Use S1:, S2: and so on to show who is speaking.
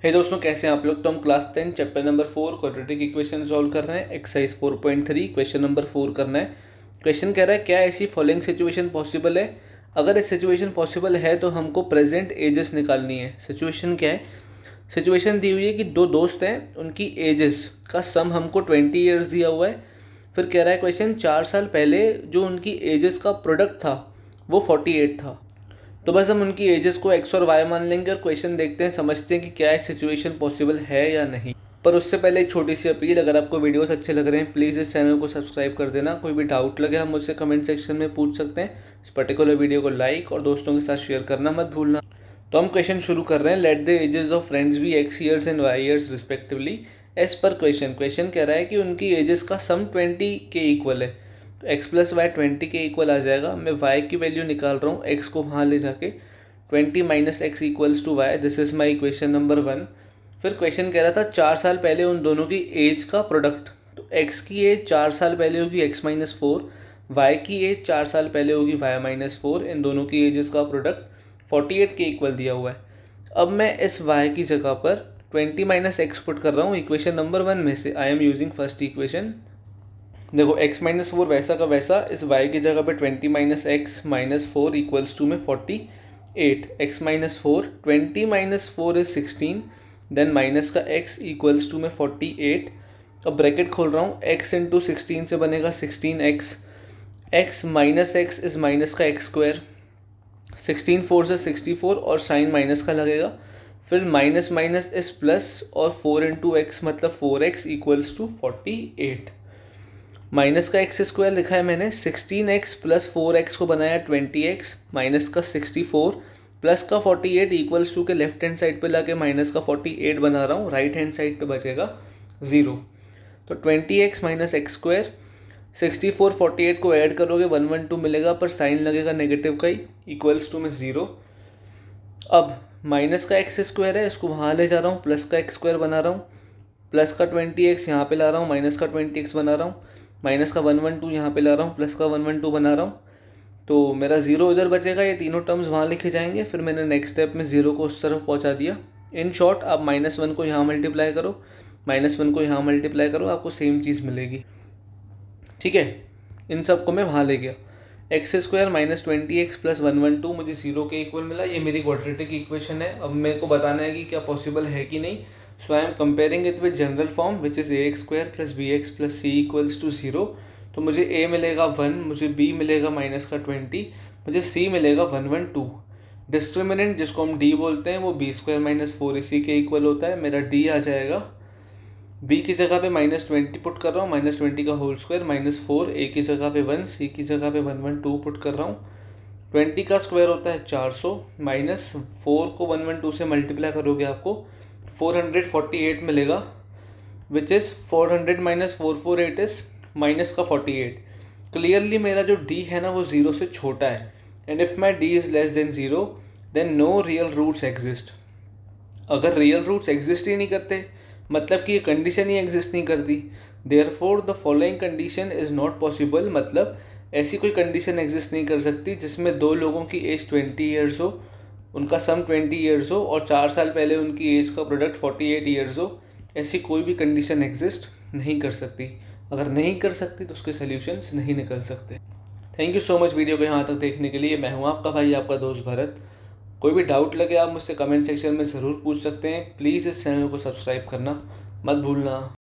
S1: हे दोस्तों, कैसे हैं आप लोग। तो हम class 10 chapter number 4 quadratic equation solve कर रहे हैं। एक्सरसाइज 4.3 क्वेश्चन नंबर 4 करना है। क्वेश्चन कह रहा है क्या ऐसी फॉलोइंग सिचुएशन पॉसिबल है। अगर ये सिचुएशन पॉसिबल है तो हमको प्रेजेंट एजेस निकालनी है। सिचुएशन क्या है, सिचुएशन दी हुई है कि दो दोस्त हैं, उनकी एजेस का सम हमको 20 ईयर्स दिया हुआ है। फिर कह रहा है क्वेश्चन 4 साल पहले जो उनकी एजेस का प्रोडक्ट था वो 48 था। तो बस हम उनकी एजेस को एक्स और वाई मान लेंगे और क्वेश्चन देखते हैं, समझते हैं कि क्या ये सिचुएशन पॉसिबल है या नहीं। पर उससे पहले एक छोटी सी अपील, अगर आपको वीडियोस अच्छे लग रहे हैं प्लीज़ इस चैनल को सब्सक्राइब कर देना। कोई भी डाउट लगे हम मुझसे कमेंट सेक्शन में पूछ सकते हैं। इस पर्टिकुलर वीडियो को लाइक और दोस्तों के साथ शेयर करना मत भूलना। तो हम क्वेश्चन शुरू कर रहे हैं। Let the ages of friends be X years and Y years respectively age पर क्वेश्चन। क्वेश्चन कह रहा है कि उनकी एजेस का सम 20 के इक्वल है। तो एक्स प्लस वाई 20 के इक्वल आ जाएगा। मैं वाई की वैल्यू निकाल रहा हूँ, एक्स को वहाँ ले जाके 20 minus X equals to Y. This is my equation number 1। फिर क्वेश्चन कह रहा था 4 साल पहले उन दोनों की एज का प्रोडक्ट। तो एक्स की एज 4 साल पहले होगी एक्स माइनस 4, वाई की एज 4 साल पहले होगी वाई माइनस 4। इन दोनों की एजेस का प्रोडक्ट 48 के इक्वल दिया हुआ है। अब मैं इस वाई की जगह पर 20 माइनस एक्स पुट कर रहा हूँ इक्वेशन नंबर 1 में से। I am using first equation. देखो एक्स माइनस 4 वैसा का वैसा, इस वाई की जगह पे 20 minus X minus 4 equals to में 48। X minus 4, 20 minus 4 is 16, then minus का x इक्वल्स टू में 48। अब ब्रैकेट खोल रहा हूँ, x इंटू 16 से बनेगा 16x। x minus x is minus का एक्स स्क्वायर। 16 4 से 64 और साइन माइनस का लगेगा। फिर माइनस माइनस इज प्लस और 4 इंटू एक्स मतलब 4x इक्वल्स टू 48। माइनस का एक्स स्क्वायर लिखा है मैंने, 16x प्लस 4x को बनाया 20x, माइनस का 64 प्लस का 48 इक्वल्स टू के लेफ्ट हैंड साइड पे लाके माइनस का 48 बना रहा हूँ, राइट हैंड साइड पे बचेगा 0। तो 20x माइनस एक्स स्क्वायर, 64 48 को ऐड करोगे 112 मिलेगा, पर साइन लगेगा नेगेटिव का ही, इक्वल्स टू में 0। अब माइनस का एक्स स्क्वायर है, इसको वहाँ ले जा रहा हूँ, प्लस का एक्स स्क्वायर बना रहा हूँ, प्लस का 20x यहाँ पे ला रहा हूँ, माइनस का 20x बना रहा हूँ, माइनस का 112 यहाँ पे ला रहा हूँ, प्लस का 112 बना रहा हूँ। तो मेरा 0 इधर बचेगा, ये तीनों टर्म्स वहाँ लिखे जाएंगे। फिर मैंने नेक्स्ट स्टेप में 0 को उस तरफ पहुँचा दिया। इन शॉर्ट आप -1 को यहाँ मल्टीप्लाई करो, -1 को यहाँ मल्टीप्लाई करो, आपको सेम चीज़ मिलेगी। ठीक है, इन सब को मैं वहाँ ले गया। X square minus 20x plus 112 मुझे 0 के इक्वल मिला। ये मेरी क्वाड्रेटिक इक्वेशन है। अब मेरे को बताना है कि क्या पॉसिबल है कि नहीं। So I am comparing it with general form which is ax square plus bx plus c equals to 0। तो मुझे a मिलेगा 1, मुझे b मिलेगा माइनस का 20, मुझे c मिलेगा 112। डिस्क्रिमिनेंट जिसको हम d बोलते हैं वो b स्क्वायर माइनस 4ac के इक्वल होता है। मेरा d आ जाएगा, b की जगह पे -20 पुट कर रहा हूँ, -20 का होल स्क्वायर -4, a की जगह पे 1, c की जगह पे 112 पुट कर रहा हूँ। 20 का स्क्वायर होता है 400, -4 को 112 से मल्टीप्लाई करोगे आपको 448 मिलेगा, which is 400 minus 448 is minus का 48। क्लियरली मेरा जो d है ना वो 0 से छोटा है। And if my d is less than 0 then no real roots exist. अगर रियल रूट्स एग्जिस्ट ही नहीं करते मतलब कि ये कंडीशन ही एग्जिस्ट नहीं करती। Therefore the following condition is not possible, मतलब ऐसी कोई कंडीशन एग्जिस्ट नहीं कर सकती जिसमें दो लोगों की एज 20 ईयर्स हो, उनका सम 20 ईयर्स हो और 4 साल पहले उनकी एज का प्रोडक्ट 48 ईयर्स हो। ऐसी कोई भी कंडीशन एग्जिस्ट नहीं कर सकती। अगर नहीं कर सकती तो उसके सोल्यूशंस नहीं निकल सकते। Thank you so much video को यहाँ तक देखने के लिए। मैं हूँ आपका भाई, आपका दोस्त भरत। कोई भी डाउट लगे आप मुझसे कमेंट सेक्शन में ज़रूर पूछ सकते हैं। प्लीज़ इस चैनल को सब्सक्राइब करना मत भूलना।